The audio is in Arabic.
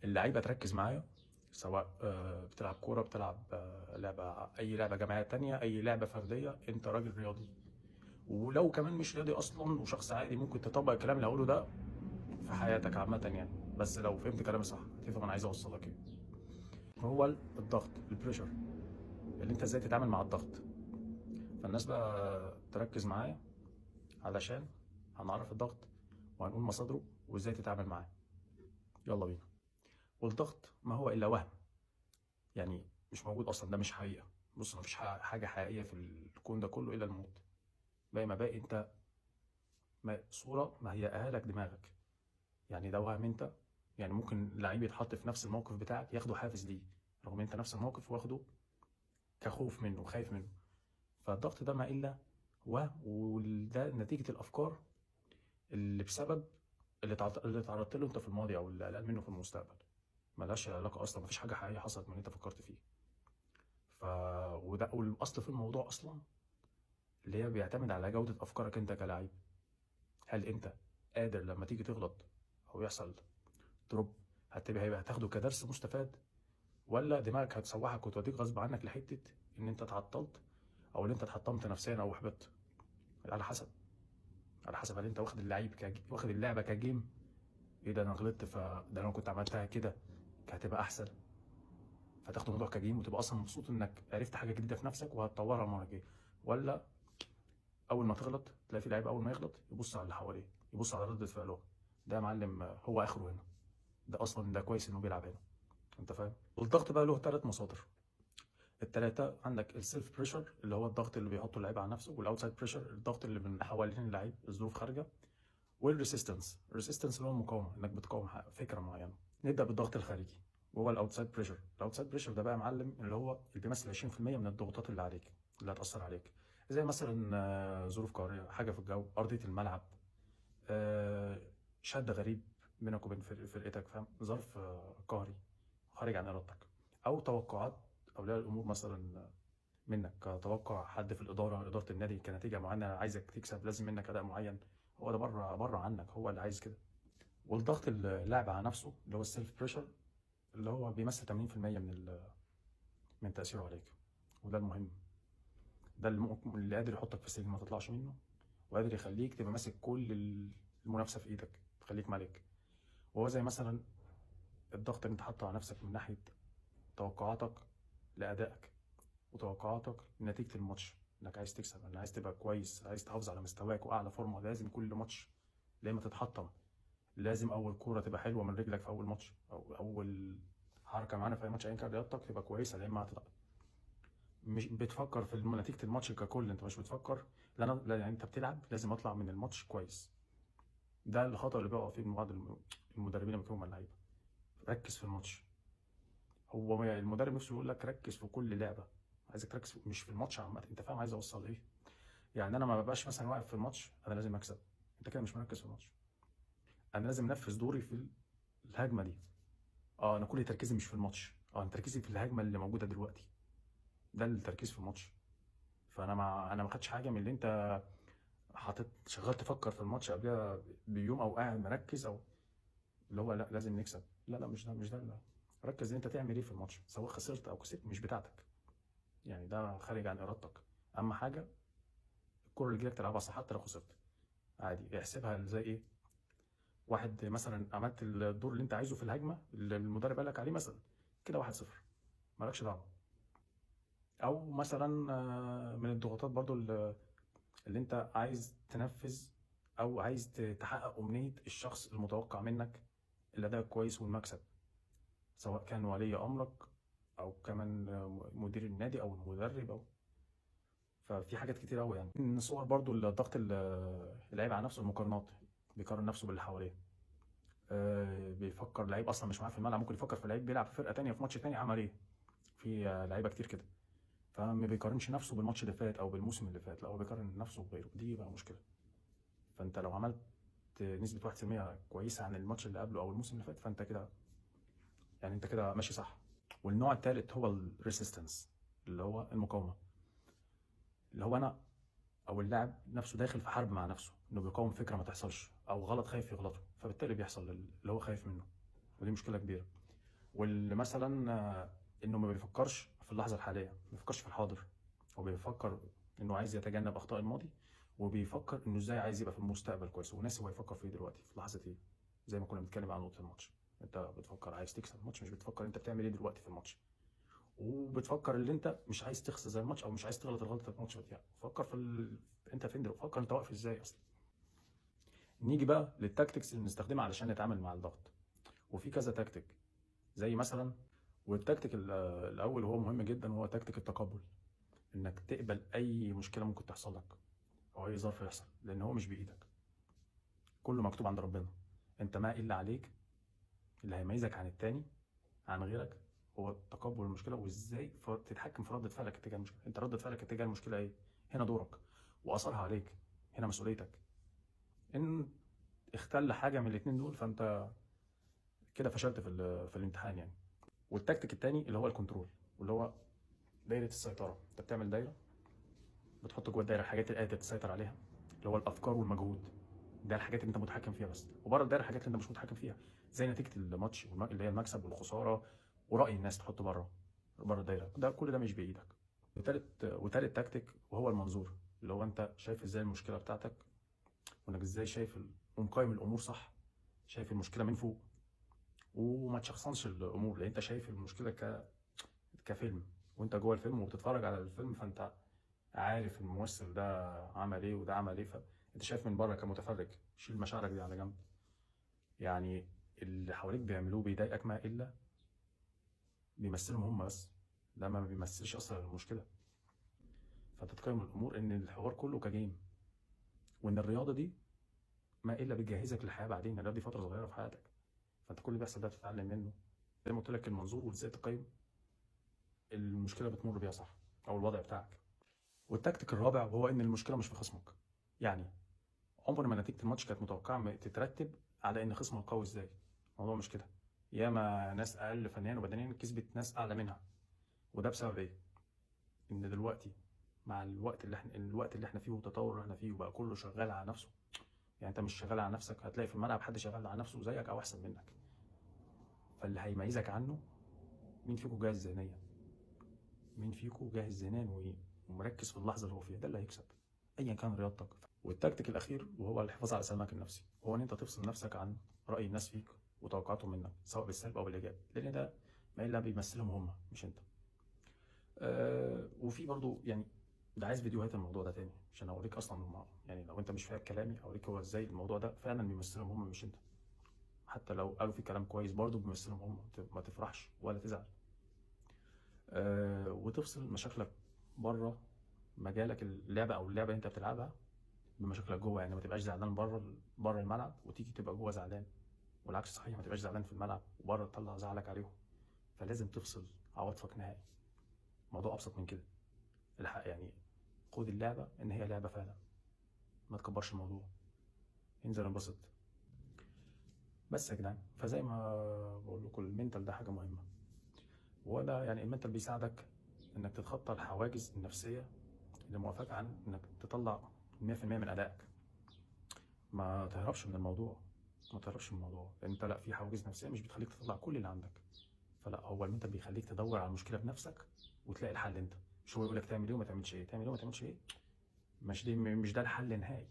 اللعيبه تركز معايا، سواء بتلعب كوره، بتلعب اي لعبه جماعيه تانية، اي لعبه فرديه، انت راجل رياضي. ولو كمان مش رياضي اصلا وشخص عادي، ممكن تطبق الكلام اللي هقوله ده في حياتك عامه يعني. بس لو فهمت كلامي صح هتفهم انا عايز اوصل لك ايه. هو الضغط، البريشر، اللي انت ازاي تتعامل مع الضغط. فالناس بقى تركز معايا علشان هنعرف الضغط وهنقول مصادره وازاي تتعامل معاه. يلا بينا. والضغط ما هو الا وهم، يعني مش موجود اصلا، ده مش حقيقه. بص، مفيش حاجه حقيقيه في الكون ده كله الا الموت. باقي ما باقي انت صوره ما هي لك دماغك. يعني ده وهم انت. يعني ممكن لعيب يتحط في نفس الموقف بتاعك ياخده حافز ليه، رغم انت نفس الموقف واخده كخوف منه، خايف منه. فالضغط ده ما الا وده نتيجه الافكار اللي بسبب اللي تعرضت له انت في الماضي او اللي قلقان منه في المستقبل. ملهاش علاقه اصلا، مفيش حاجه حقيقيه حصلت من اللي انت فكرت فيه. ف وده والاصل في الموضوع اصلا اللي هي بيعتمد على جوده افكارك انت كلاعب. هل انت قادر لما تيجي تغلط او يحصل دروب هيبقى هتاخده كدرس مستفاد، ولا دماغك هتسوحك وتوديك غصب عنك لحته ان انت اتعطلت او ان انت اتحطمت نفسيا او احبطت؟ على حسب. على حسب هل انت واخد واخد اللعبه كجيم. ايه ده، انا غلطت، فده لو كنت عملتها كده كانت هتبقى احسن. فتاخد الموضوع كجيم وتبقى اصلا مبسوط انك عرفت حاجه جديده في نفسك وهتطورها المره الجايه. ولا اول ما تغلط تلاقي في لعيب اول ما يغلط يبص على اللي حواليه، يبص على ردة فعله. ده يا معلم هو اخره هنا. ده اصلا ده كويس انه بيلعب هنا. انت فاهم؟ والضغط بقى له ثلاث مصادر. الثلاثه عندك السيلف بريشر اللي هو الضغط اللي بيحطه اللعيب على نفسه، والاوتسايد بريشر الضغط اللي من حوالين اللعيب، الظروف خارجه. والريسيستنس، الريسيستنس اللي هو المقاومه، انك بتقاوم فكره معينه. نبدا بالضغط الخارجي وهو الاوتسايد بريشر. الاوتسايد بريشر ده بقى يا معلم اللي هو اللي بيمثل 20% من الضغوطات اللي عليك، اللي هتاثر عليك. زي مثلا ظروف قهريه، حاجه في الجو، ارضيه الملعب، شد غريب بينك وبين فرقتك، فاهم؟ ظرف قهري خارج عن ارادتك. او توقعات اولياء الامور مثلا منك، كتوقع حد في اداره النادي كنتيجه معينه، عايزك تكسب، لازم منك اداء معين. هو ده بره عنك، هو اللي عايز كده. والضغط اللاعب على نفسه اللي هو السيلف بريشر، اللي هو بيمثل 80% من تاثيره عليك. وده المهم. ده اللي قادر يحطك في سجن ما تطلعش منه، وقادر يخليك تبقى ماسك كل المنافسه في ايدك، تخليك ملك. وهو زي مثلا الضغط اللي انت حاطه على نفسك من ناحيه توقعاتك لادائك، وتوقعاتك لنتيجه الماتش، انك عايز تكسب، انك عايز تبقى كويس، عايز تحافظ على مستواك واعلى فورمه. لازم كل ماتش لما تتحطم، لازم اول كوره تبقى حلوه من رجلك في اول ماتش، او اول حركه معانا في اي ماتش ايا كان رياضتك تبقى كويسه. لما مش بتفكر في نتيجه الماتش ككل، انت مش بتفكر لا لا، يعني انت بتلعب لازم اطلع من الماتش كويس. ده الخطأ اللي بيقع فيه بعض المدربين لما بيكونوا مع اللعيبه. ركز في الماتش. هو المدرب نفسه يقول لك ركز في كل لعبه، عايزك تركز مش في الماتش عامه. انت فاهم عايز اوصل ايه؟ يعني انا ما ببقاش مثلا واقف في الماتش انا لازم اكسب، انت كده مش مركز في الماتش. انا لازم انفذ دوري في الهجمه دي. انا كل تركيزي مش في الماتش، انا تركيزي في الهجمه اللي موجوده دلوقتي. ده التركيز في الماتش. انا ما خدتش حاجه من اللي انت حاطط شغال تفكر في الماتش قبلها بيوم، او قاعد مركز، او اللي هو لا لازم نكسب. لا لا، مش ده لا. ركز ان انت تعمل ايه في الماتش، سواء خسرت او كسبت مش بتاعتك. يعني ده خارج عن ارادتك. اهم حاجه الكره اللي جايلك تلعبها صح، حتى لو خسرت عادي احسبها زي ايه. واحد مثلا عملت الدور اللي انت عايزه في الهجمه اللي المدرب قال لك عليه مثلا، كده 1-0، مالكش دعوه. او مثلا من الضغوطات برضو اللي انت عايز تنفذ او عايز تحقق امنيه الشخص المتوقع منك الاداء الكويس والمكسب، سواء كان ولي امرك او كمان مدير النادي او المدرب او. ففي حاجات كتير قوي يعني من صور برضو الضغط اللعيب على نفسه، المقارنات. بيقارن نفسه باللي حواليه. بيفكر لعيب اصلا مش معاه في الملعب، ممكن يفكر في لعيب بيلعب في فرقه تانيه في ماتش تاني عمل ايه. في لعيبه كتير كده. فما بيقارنش نفسه بالماتش اللي فات او بالموسم اللي فات، لا هو بيقارن نفسه بغيره. دي بقى مشكله. فانت لو عملت نسبه 1% كويسه عن الماتش اللي قبله او الموسم اللي فات، فانت كده يعني انت كده ماشي صح. والنوع الثالث هو الريسيستنس، اللي هو المقاومه. اللي هو انا او اللاعب نفسه داخل في حرب مع نفسه، انه بيقاوم فكره ما تحصلش او غلط خايف يغلطه، فبالتالي بيحصل اللي هو خايف منه. ودي مشكله كبيره. واللي مثلا انه ما بيفكرش في اللحظه الحاليه، ما بيفكرش في الحاضر. هو بيفكر انه عايز يتجنب اخطاء الماضي، وبيفكر انه ازاي عايز يبقى في المستقبل كويس، وناسي هو يفكر في ايه دلوقتي في لحظه ايه. زي ما كنا بنتكلم عن نقطه الماتش، انت بتفكر عايز تكسب الماتش، مش بتفكر انت بتعمل ايه دلوقتي في الماتش. وبتفكر اللي انت مش عايز تخسر زي الماتش، او مش عايز تغلط الغلطه في الماتش يعني. فكر في انت فين دلوقتي، فكر انت واقف ازاي اصلا. نيجي بقى للتاكتكس اللي بنستخدمها علشان نتعامل مع الضغط. وفي كذا تكتيك، زي مثلا، والتكتيك الاول وهو مهم جدا هو تكتيك التقبل. انك تقبل اي مشكله ممكن تحصل لك، او اي ظرف يحصل، لان هو مش بايدك، كله مكتوب عند ربنا. انت ما الا عليك، اللي هيميزك عن التاني عن غيرك هو تقبل المشكله، وازاي تتحكم في رده فعلك اتجاه المشكله. انت رده فعلك اتجاه المشكله ايه؟ هنا دورك، واثرها عليك هنا مسؤوليتك. ان اختل حاجه من الاثنين دول فانت كده فشلت في الامتحان يعني. والتكتيك التاني اللي هو الكنترول، واللي هو دايره السيطره. انت بتعمل دايره، بتحط جوه الدايره الحاجات اللي قادر تسيطر عليها، اللي هو الافكار والمجهود. ده الحاجات اللي انت متحكم فيها بس، وبره الدايره الحاجات اللي انت مش متحكم فيها، زي نتيجه الماتش اللي هي المكسب والخساره، وراي الناس تحطه بره الدايره. ده كل ده مش بايدك. وتالت تكتيك وهو المنظور، اللي هو انت شايف ازاي المشكله بتاعتك، وانك ازاي شايف ومقيم الامور صح، شايف المشكله من فوق، وما تشخصنش الامور، لان انت شايف المشكله كفيلم، وانت جوه الفيلم وبتتفرج على الفيلم، فانت عارف الممثل ده عمل ايه وده عمل ايه، فانت شايف من بره كمتفرج. شيل مشاعرك دي على جنب. يعني اللي حواليك بيعملوه بيضايقك ما الا بيمثلهم هم بس، ده ما بيمثلش اصلا المشكله. فانت تقيم الامور ان الحوار كله كجيم، وان الرياضه دي ما الا بتجهزك للحياه بعدين. الرياضه دي فتره صغيره في حياتك، فانت كل اللي بيحصل ده بتتعلم منه. زي ما قلت لك المنظور، وازاي تقيم المشكله بتمر بيها صح، او الوضع بتاعك. والتكتيك الرابع وهو ان المشكله مش في خصمك. يعني عمر ما نتيجه الماتش كانت متوقعه تترتب على ان خصمك قوي ازاي. الموضوع مش كده. ياما ناس اقل فنيا وبدنيا كسبت ناس اعلى منها. وده بسبب ايه؟ ان دلوقتي مع الوقت اللي احنا فيه والتطور اللي احنا فيه، وبقى كله شغال على نفسه. يعني انت مش شغال على نفسك، هتلاقي في الملعب حد شغال على نفسه زيك او احسن منك. فاللي هيميزك عنه مين فيكم جاهز ذهنيا، مين فيكم جاهز ذهنيا ومركز في اللحظه اللي هو فيها، ده اللي هيكسب ايا كان رياضتك. والتكتيك الاخير وهو الحفاظ على سلامك النفسي، هو ان انت تفصل نفسك عن راي الناس فيك وتوقعاتهم منك، سواء بالسلب او بالايجاب، لان ده ما الا بيمثلهم هم مش انت. وفي برضو يعني، ده عايز فيديوهات الموضوع ده تاني عشان اوريك اصلا هم، يعني لو انت مش فاهم كلامي اوريك هو ازاي الموضوع ده فعلا بيمثلهم هم مش انت. حتى لو قالوا في كلام كويس برضو بيمثلهم هم، ما تفرحش ولا تزعل. وتفصل مشاكلك بره مجالك اللعبه، او اللعبه اللي انت بتلعبها، بمشاكلك جوه. يعني ما تبقاش زعلان بره الملعب وتيجي تبقى جوه زعلان، والعكس صحيح، ما تبقاش زعلان في الملعب وبره تطلع زعلك عليهم. فلازم تفصل عواطفك نهائي. الموضوع ابسط من كده. الحق يعني، خد اللعبه ان هي لعبه فعلا، ما تكبرش الموضوع، انزل انبسط بس يا جدعان. فزي ما بقول لكم المنتال ده حاجه مهمه، وده يعني المنتال بيساعدك انك تتخطى الحواجز النفسيه اللي موافقك عن انك تطلع 100% من ادائك. ما تهربش من الموضوع، ما تهربش من الموضوع. انت لا، في حواجز نفسيه مش بتخليك تطلع كل اللي عندك. فلا، هو المنتال بيخليك تدور على المشكله بنفسك وتلاقي الحل انت. مش هو يقول لك تعمل ايه وما تعملش ايه، تعمل ايه وما تعملش ايه. مش ده الحل النهائي.